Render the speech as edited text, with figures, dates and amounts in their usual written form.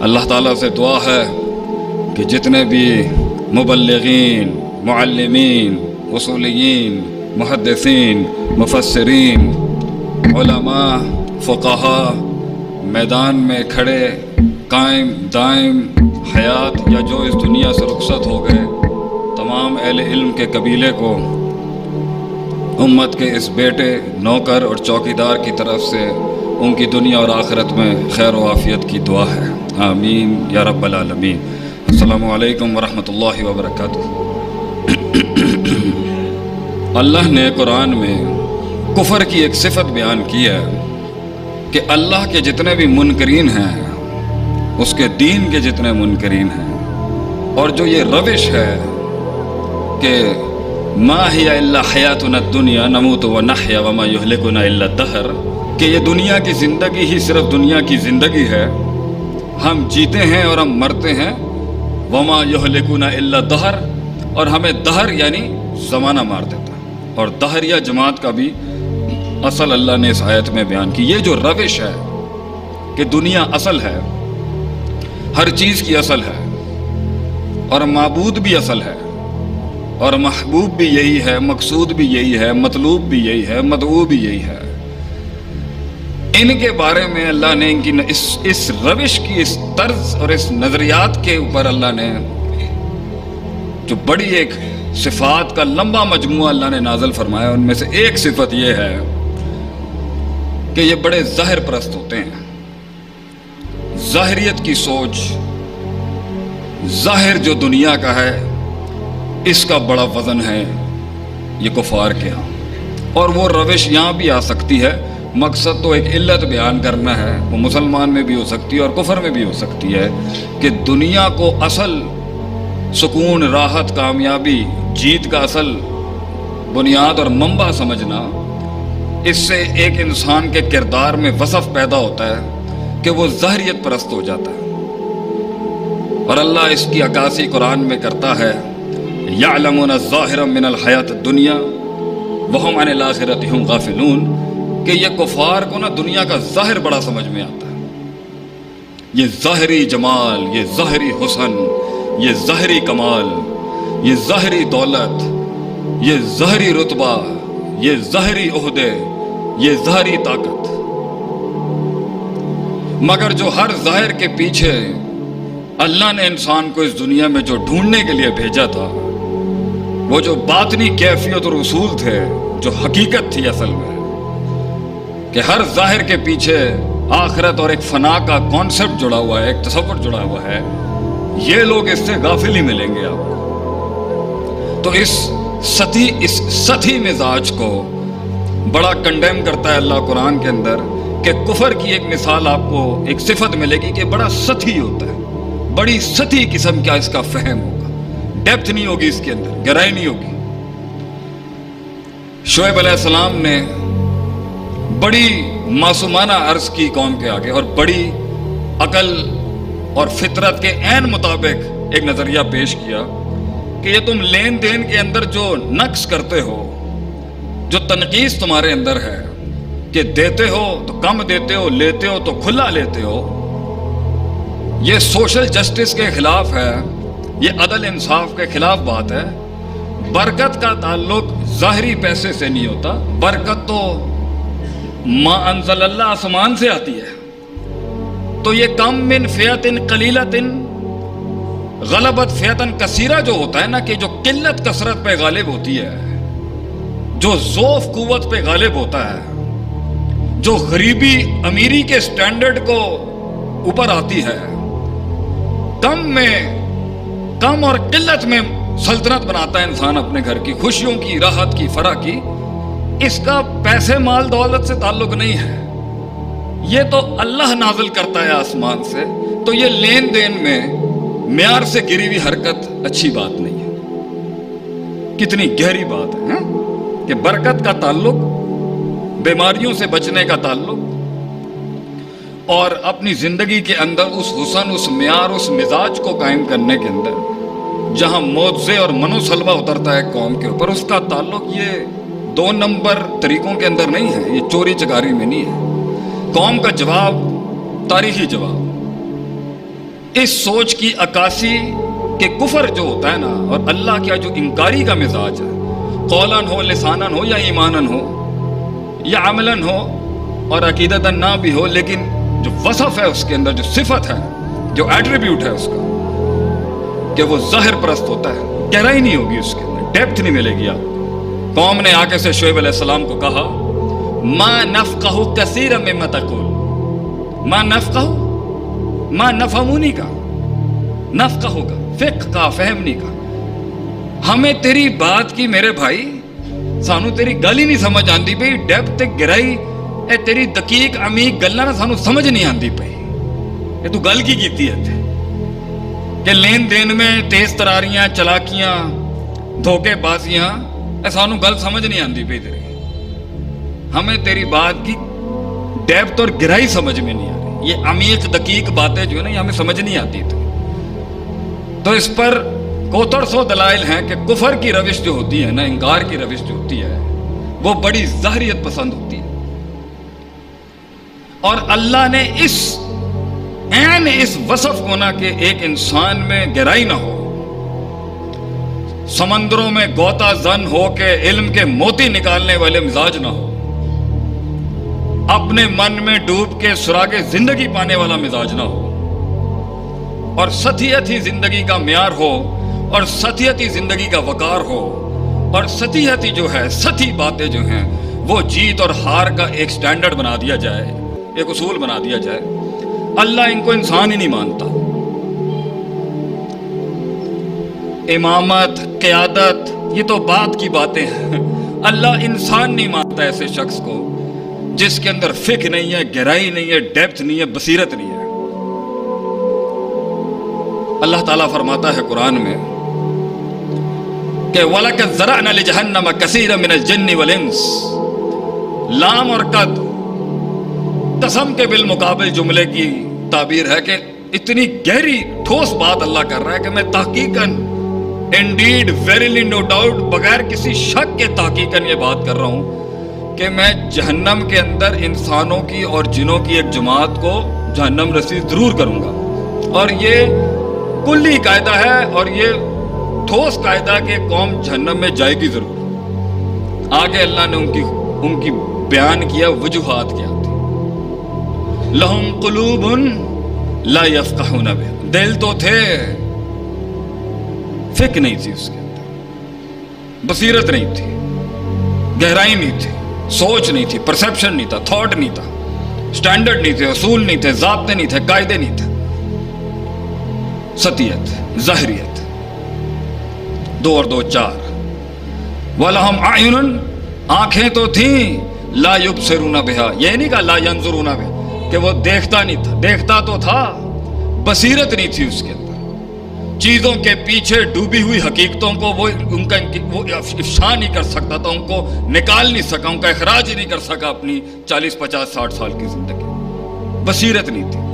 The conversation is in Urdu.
اللہ تعالیٰ سے دعا ہے کہ جتنے بھی مبلغین، معلمین، اصولیین، محدثین، مفسرین، علماء، فقہاء میدان میں کھڑے قائم دائم حیات یا جو اس دنیا سے رخصت ہو گئے، تمام اہل علم کے قبیلے کو امت کے اس بیٹے، نوکر اور چوکیدار کی طرف سے ان کی دنیا اور آخرت میں خیر و عافیت کی دعا ہے، آمین یا رب العالمین۔ السلام علیکم ورحمۃ اللہ وبرکاتہ۔ اللہ نے قرآن میں کفر کی ایک صفت بیان کی ہے کہ اللہ کے جتنے بھی منکرین ہیں، اس کے دین کے جتنے منکرین ہیں، اور جو یہ روش ہے کہ ما ہی الا حیاتنا الدنیا نموت ونحیا وما یہلکنا الا الدہر، کہ یہ دنیا کی زندگی ہی صرف دنیا کی زندگی ہے، ہم جیتے ہیں اور ہم مرتے ہیں، وما یہلکنا الا الدہر، اور ہمیں دہر یعنی زمانہ مار دیتا ہے، اور دہریہ جماعت کا بھی اصل اللہ نے اس آیت میں بیان کی۔ یہ جو روش ہے کہ دنیا اصل ہے، ہر چیز کی اصل ہے، اور معبود بھی اصل ہے، اور محبوب بھی یہی ہے، مقصود بھی یہی ہے، مطلوب بھی یہی ہے، مدعو بھی یہی ہے، ان کے بارے میں اللہ نے ان کی اس روش کی، اس طرز اور اس نظریات کے اوپر اللہ نے جو بڑی ایک صفات کا لمبا مجموعہ اللہ نے نازل فرمایا، ان میں سے ایک صفت یہ ہے کہ یہ بڑے ظاہر پرست ہوتے ہیں۔ ظاہریت کی سوچ، ظاہر جو دنیا کا ہے، اس کا بڑا وزن ہے یہ کفار کے ہاں، اور وہ روش یہاں بھی آ سکتی ہے۔ مقصد تو ایک علت بیان کرنا ہے، وہ مسلمان میں بھی ہو سکتی ہے اور کفر میں بھی ہو سکتی ہے، کہ دنیا کو اصل سکون، راحت، کامیابی، جیت کا اصل بنیاد اور منبع سمجھنا، اس سے ایک انسان کے کردار میں وصف پیدا ہوتا ہے کہ وہ ظاہریت پرست ہو جاتا ہے، اور اللہ اس کی عکاسی قرآن میں کرتا ہے، یعلمون ظاہرا من الحیات الدنیا وہم عن الآخرۃ ہم غافلون، کہ یہ کفار کو نا دنیا کا ظاہر بڑا سمجھ میں آتا ہے، یہ ظاہری جمال، یہ ظاہری حسن، یہ ظاہری کمال، یہ ظاہری دولت، یہ ظاہری رتبہ، یہ ظاہری عہدے، یہ ظاہری طاقت، مگر جو ہر ظاہر کے پیچھے اللہ نے انسان کو اس دنیا میں جو ڈھونڈنے کے لیے بھیجا تھا، وہ جو باطنی کیفیت اور اصول تھے، جو حقیقت تھی اصل میں، کہ ہر ظاہر کے پیچھے آخرت اور ایک فنا کا کانسیپٹ جڑا ہوا ہے، ایک تصور جڑا ہوا ہے، یہ لوگ اس سے غافل ہی ملیں گے آپ کو۔ تو اس سطحی مزاج کو بڑا کنڈیم کرتا ہے اللہ قرآن کے اندر، کہ کفر کی ایک مثال آپ کو ایک صفت ملے گی کہ بڑا سطحی ہوتا ہے، بڑی سطحی قسم کا اس کا فہم ہوگا، ڈیپتھ نہیں ہوگی اس کے اندر، گہرائی نہیں ہوگی۔ شعیب علیہ السلام نے بڑی معصومانہ عرض کی قوم کے آگے، اور بڑی عقل اور فطرت کے عین مطابق ایک نظریہ پیش کیا کہ یہ تم لین دین کے اندر جو نقص کرتے ہو، جو تنقیص تمہارے اندر ہے، کہ دیتے ہو تو کم دیتے ہو، لیتے ہو تو کھلا لیتے ہو، یہ سوشل جسٹس کے خلاف ہے، یہ عدل انصاف کے خلاف بات ہے۔ برکت کا تعلق ظاہری پیسے سے نہیں ہوتا، برکت تو ما انزل اللہ آسمان سے آتی ہے۔ تو یہ کم من فیۃ قلیلۃ غلبت فیۃ کثیرہ جو ہوتا ہے نا، کہ جو قلت کثرت پہ غالب ہوتی ہے، جو ضعف قوت پہ غالب ہوتا ہے، جو غریبی امیری کے سٹینڈرڈ کو اوپر آتی ہے، کم اور قلت میں سلطنت بناتا ہے انسان اپنے گھر کی، خوشیوں کی، راحت کی، فرح کی، اس کا پیسے مال دولت سے تعلق نہیں ہے، یہ تو اللہ نازل کرتا ہے آسمان سے۔ تو یہ لین دین میں معیار سے گری ہوئی حرکت اچھی بات نہیں ہے۔ کتنی گہری بات ہے کہ برکت کا تعلق، بیماریوں سے بچنے کا تعلق، اور اپنی زندگی کے اندر اس حسن، اس معیار، اس مزاج کو قائم کرنے کے اندر جہاں معجزے اور منو سلوہ اترتا ہے قوم کے اوپر، اس کا تعلق یہ 2 نمبر طریقوں کے اندر نہیں ہے، یہ چوری چکاری میں نہیں ہے۔ قوم کا جواب تاریخی جواب، اس سوچ کی عکاسی کہ کفر جو ہوتا ہے نا اور اللہ کا جو انکاری کا مزاج ہے، قولن ہو، لسانن ہو، یا ایمانن ہو، یا عملن ہو اور عقیدتاً نہ بھی ہو، لیکن جو وصف ہے اس کے اندر، جو صفت ہے، جو ایٹریبیوٹ ہے اس کا، کہ وہ ظاہر پرست ہوتا ہے، گہرائی نہیں ہوگی اس کے اندر، ڈیپتھ نہیں ملے گی آپ کو۔ قوم نے آ کے سے شعیب علیہ السلام کو کہا ما نفقہ کثیرا مما تقول، ما نفقہ، ما نفہمونی کا، نفقہ ہوگا، فقہ کا، فہمنی کا، ہمیں تیری بات کی میرے بھائی، سانو تیری گل ہی نہیں سمجھ آندی پئی، ڈیپتھ گہرائی اے تیری دقیق عمیق گلاں سانو سمجھ نہیں آندی پئی، یہ تو گل کی کیتی ہے کہ لین دین میں تیز تراریاں، چلاکیاں، دھوکے بازیاں، اے سانو گل سمجھ نہیں آندی پئی تیری، ہمیں تیری بات کی ڈیپتھ اور گہرائی سمجھ میں نہیں آ رہی، یہ عمیق دقیق باتیں جو ہے نا یہ ہمیں سمجھ نہیں آتی تھی۔ تو اس پر کوتڑ سو دلائل ہیں کہ کفر کی روش جو ہوتی ہے نا، انکار کی روش جو ہوتی ہے، وہ بڑی ظاہریت پسند ہوتی ہے، اور اللہ نے اس وصف کو نہ کہ ایک انسان میں گہرائی نہ ہو، سمندروں میں غوطہ زن ہو کے علم کے موتی نکالنے والے مزاج نہ ہو، اپنے من میں ڈوب کے سراغ زندگی پانے والا مزاج نہ ہو، اور سطحیت ہی زندگی کا معیار ہو، اور سطحیت ہی زندگی کا وقار ہو، اور سطحیت ہی جو ہے، سطحی باتیں جو ہیں وہ جیت اور ہار کا ایک سٹینڈرڈ بنا دیا جائے، ایک اصول بنا دیا جائے۔ اللہ ان کو انسان ہی نہیں مانتا۔ امامت، قیادت، یہ تو بات کی باتیں ہیں، اللہ انسان نہیں مانتا ایسے شخص کو جس کے اندر فقہ نہیں ہے، گہرائی نہیں ہے، ڈیپتھ نہیں ہے، بصیرت نہیں ہے۔ اللہ تعالیٰ فرماتا ہے قرآن میں کہ وَلَقَدْ ذَرَأْنَا لِجَهَنَّمَ كَثِيرًا مِنَ الْجِنِّ وَالْإِنسِ، لام اور قد قسم کے بالمقابل جملے کی تعبیر ہے کہ اتنی گہری ٹھوس بات اللہ کر رہا ہے کہ میں تحقیقاً، انڈیڈ، ویریلی، نو ڈاؤٹ، بغیر کسی شک کے تحقیقاً یہ بات کر رہا ہوں کہ میں جہنم کے اندر انسانوں کی اور جنوں کی ایک جماعت کو جہنم رسید ضرور کروں گا، اور یہ کلی قاعدہ ہے اور یہ ٹھوس قاعدہ کہ قوم جہنم میں جائے گی ضرور۔ آگے اللہ نے ان کی بیان کیا وجوہات کیا تھی۔ لہم قلوب لا یفقہون بہا، دل تو تھے، فکر نہیں تھی اس کے اندر، بصیرت نہیں تھی، گہرائی نہیں تھی، سوچ نہیں تھی، پرسیپشن نہیں تھا، تھاٹ نہیں تھا، سٹینڈرڈ نہیں تھے، اصول نہیں تھے، ضابطے نہیں تھے، قاعدے نہیں تھے، سطحیت، ظاہریت، 2 اور 2 4۔ وَلَهُمْ أَعْيُنٌ، آنکھیں تو تھیں، لا يُبْصِرُونَ بِهَا، یہ نہیں کہا لا ينظرون بها کہ وہ دیکھتا نہیں تھا، دیکھتا تو تھا، بصیرت نہیں تھی اس کے اندر، چیزوں کے پیچھے ڈوبی ہوئی حقیقتوں کو وہ افشا نہیں کر سکتا تھا، ان کو نکال نہیں سکا، ان کا اخراج نہیں کر سکا اپنی 40 50 60 سال کی زندگی، بصیرت نہیں تھی۔